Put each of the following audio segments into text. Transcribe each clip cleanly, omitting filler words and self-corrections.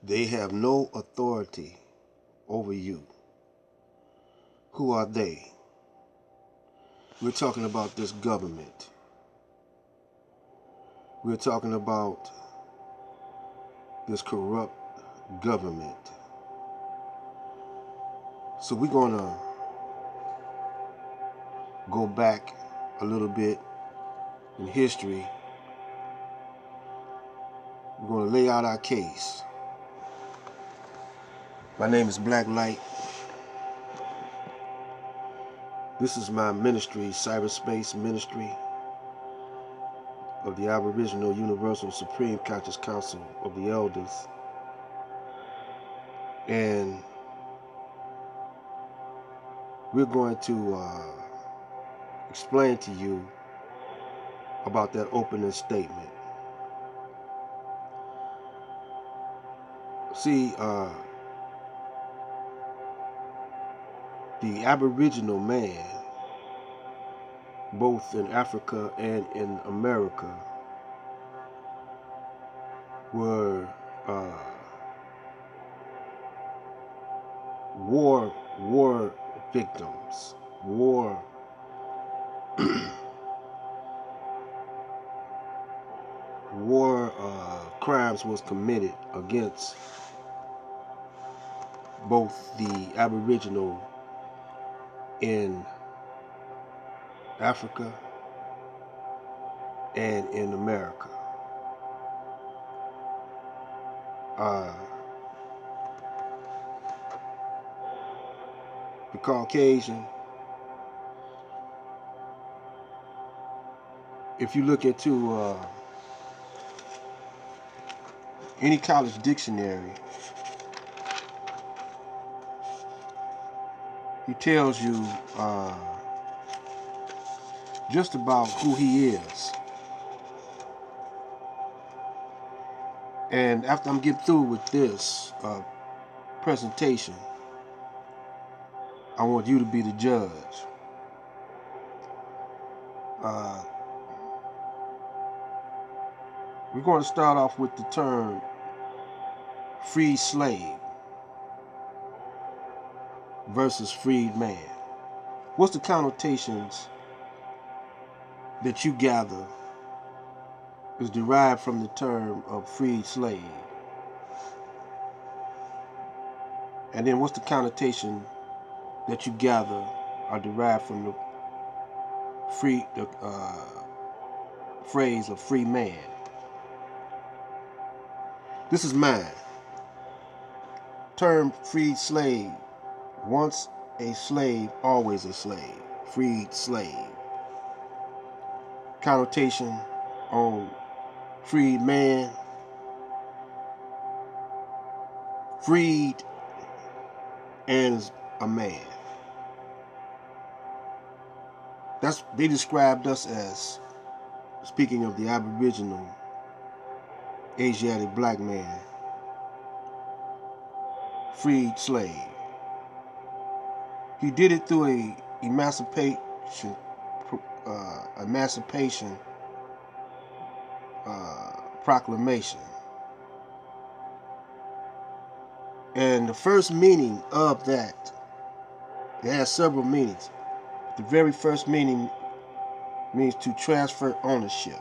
They have no authority over you. Who are they? We're talking about this government. We're talking about this corrupt government. So we're going to go back a little bit in history. We're going to lay out our case. My name is Black Light. This is my ministry, Cyberspace Ministry of the Aboriginal Universal Supreme Conscious Council of the Elders. And we're going to explain to you about that opening statement. See, the Aboriginal man, both in Africa and in America, were war victims. War crimes was committed against both the Aboriginal in Africa and in America. The Caucasian, if you look into any college dictionary, he tells you just about who he is. And after I'm getting through with this presentation, I want you to be the judge. We're going to start off with the term freed slave versus freed man. What's the connotations that you gather is derived from the term of freed slave? And then what's the connotation that you gather are derived from the phrase of free man? This is mine. Term freed slave. Once a slave, always a slave. Freed slave. Connotation on freed man. Freed and a man. They described us as, speaking of the Aboriginal Asiatic black man, freed slave. He did it through a emancipation proclamation. And the first meaning of that, it has several meanings. The very first meaning means to transfer ownership.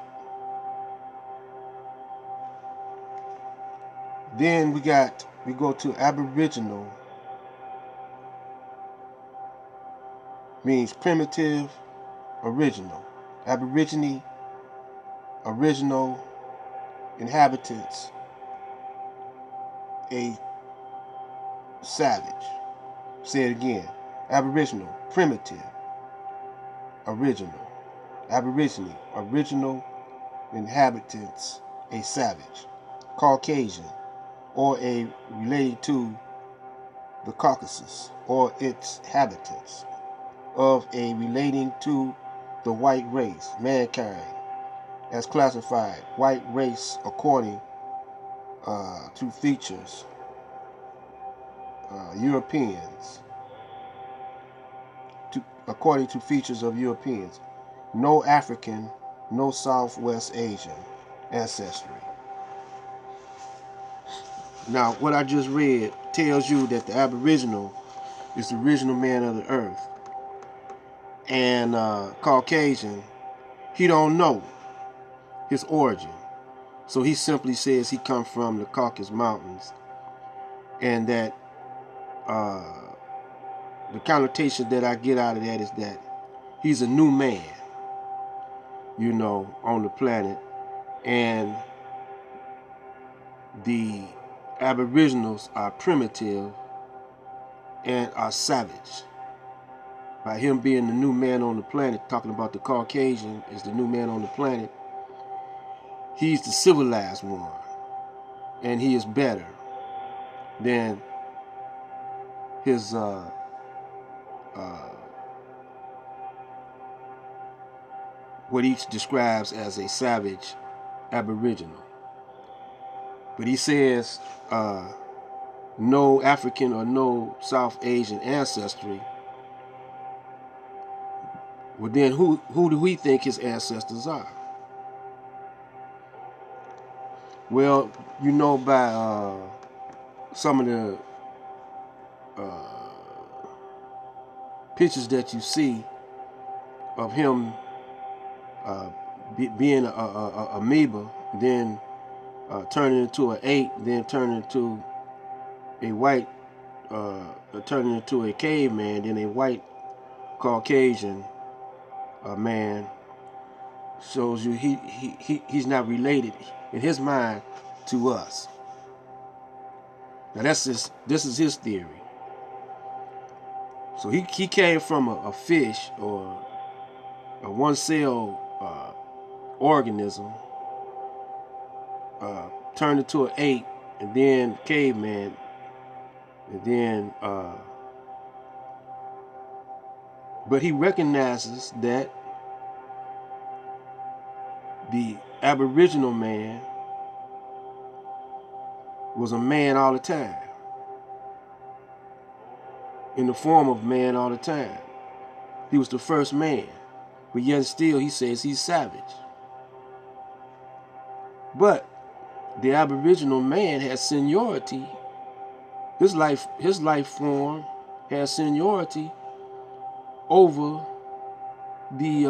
Then we go to Aboriginal, means primitive, original. Aborigine, original, inhabitants, a savage. Say it again. Aboriginal, primitive, original. Aborigine, original, inhabitants, a savage. Caucasian, or a related to the Caucasus or its inhabitants, of a relating to the white race, mankind, as classified. White race according to features, Europeans, according to features of Europeans. No African, no Southwest Asian ancestry. Now, what I just read tells you that the Aboriginal is the original man of the earth. And Caucasian, he don't know his origin. So he simply says he come from the Caucasus Mountains. And that the connotation that I get out of that is that he's a new man, you know, on the planet. And the Aboriginals are primitive and are savage. By him being the new man on the planet, talking about the Caucasian is the new man on the planet, he's the civilized one. And he is better than his what he describes as a savage Aboriginal. But he says no African or no South Asian ancestry. Well, then who do we think his ancestors are? Well, you know, by some of the pictures that you see of him being a amoeba, then turning into an ape, then turning into a white, turning into a caveman, then a white Caucasian man, shows you he's not related in his mind to us. Now this is his theory. So he came from a fish or a one-cell organism, turned into an ape, and then caveman, and then but he recognizes that the Aboriginal man was a man all the time, in the form of man all the time. He was the first man, but yet still he says he's savage. But the Aboriginal man has seniority. His life form has seniority over the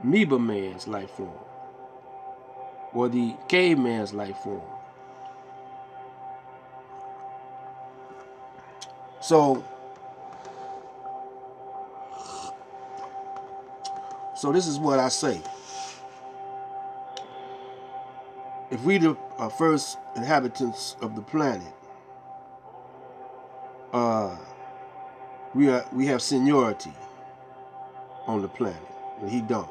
amoeba man's life form, or the caveman's life form. So this is what I say. If we the first inhabitants of the planet, we have seniority on the planet, and he don't.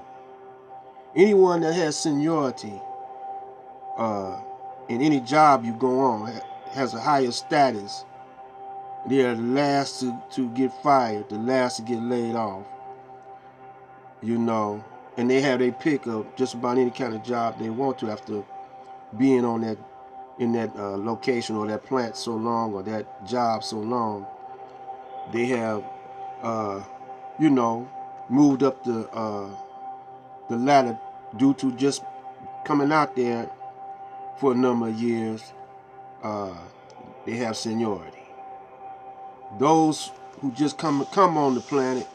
Anyone that has seniority in any job you go on has a higher status. They're the last to get fired, the last to get laid off, you know, and they have their pick of just about any kind of job they want to after being on that in that location or that plant so long, or that job so long. They have you know, moved up the ladder due to just coming out there for a number of years. They have seniority. Those who just come on the planet,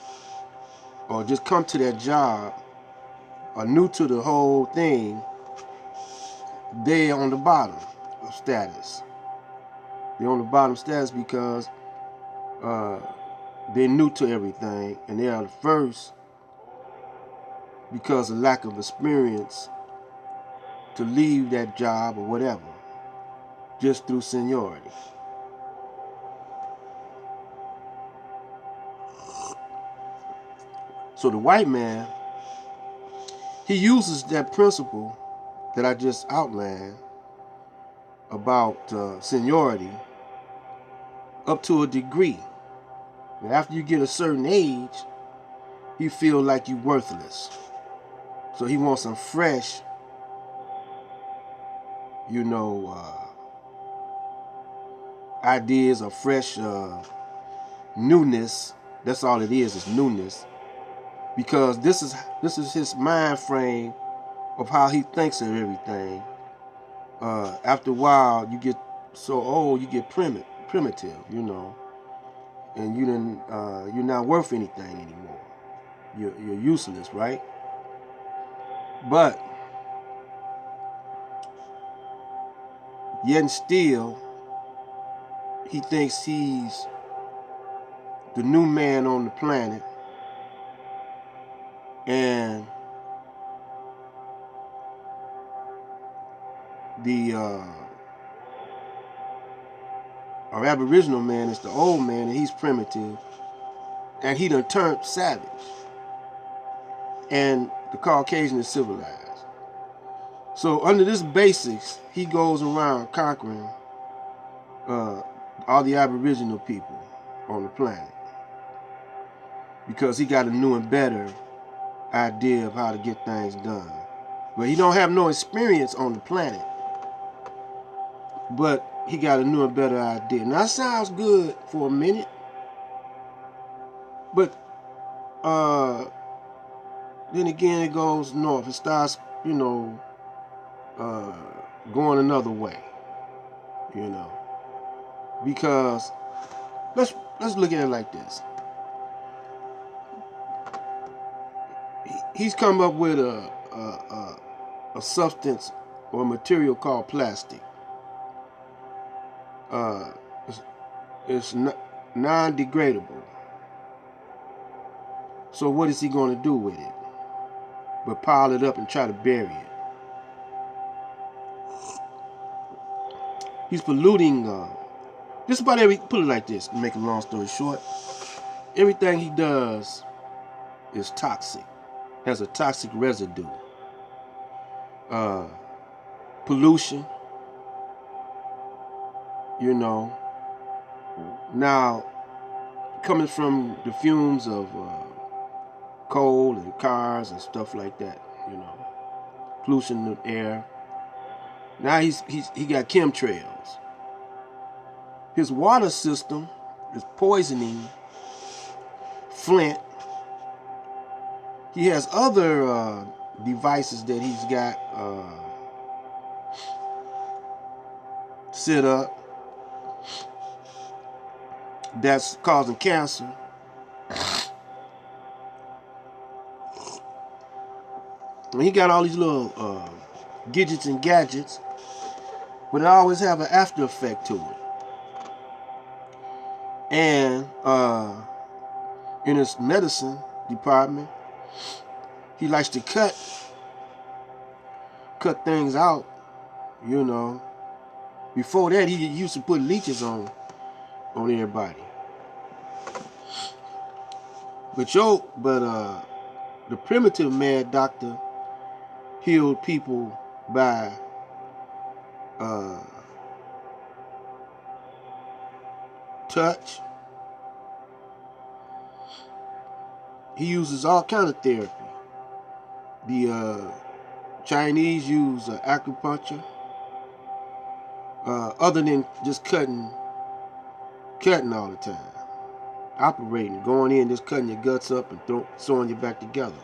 or just come to that job, are new to the whole thing, they're on the bottom of status. They're on the bottom status because they're new to everything, and they are the first, because of lack of experience, to leave that job or whatever, just through seniority. So the white man, he uses that principle that I just outlined about seniority up to a degree. And after you get a certain age, you feel like you're worthless. So he wants some fresh, you know, ideas, or fresh newness. That's all it is newness. Because this is his mind frame of how he thinks of everything. After a while, you get so old, you get primitive, you know, and you're not worth anything anymore. You're useless, right? But yet and still, he thinks he's the new man on the planet, and the our Aboriginal man is the old man, and he's primitive, and he done turned savage, and the Caucasian is civilized. So under this basics, he goes around conquering all the Aboriginal people on the planet because he got a new and better idea of how to get things done. But he don't have no experience on the planet, but he got a new and better idea. Now that sounds good for a minute, but then again it goes north. It starts, you know, going another way, you know, because let's look at it like this. He's come up with a substance or a material called plastic. It's non-degradable. So what is he going to do with it? But pile it up and try to bury it. He's polluting. Just about put it like this, to make a long story short. Everything he does is toxic. Has a toxic residue. Pollution. You know. Now, coming from the fumes of coal and cars and stuff like that, you know, pollution in the air. Now he got chemtrails. His water system is poisoning Flint. He has other devices that he's got set up that's causing cancer. And he got all these little gadgets and gadgets, but it always have an after effect to it. And in his medicine department, he likes to cut things out, you know. Before that, he used to put leeches on everybody. But the primitive mad doctor healed people by touch. He uses all kind of therapy. The Chinese use acupuncture. Other than just cutting all the time, operating, going in, just cutting your guts up and sewing you back together.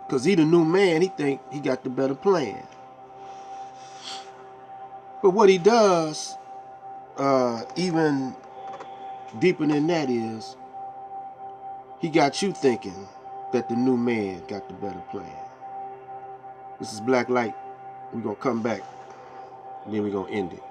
Because he the new man, he think he got the better plan. But what he does, even deeper than that, is he got you thinking that the new man got the better plan. This is Black Light. We're going to come back, and then we're going to end it.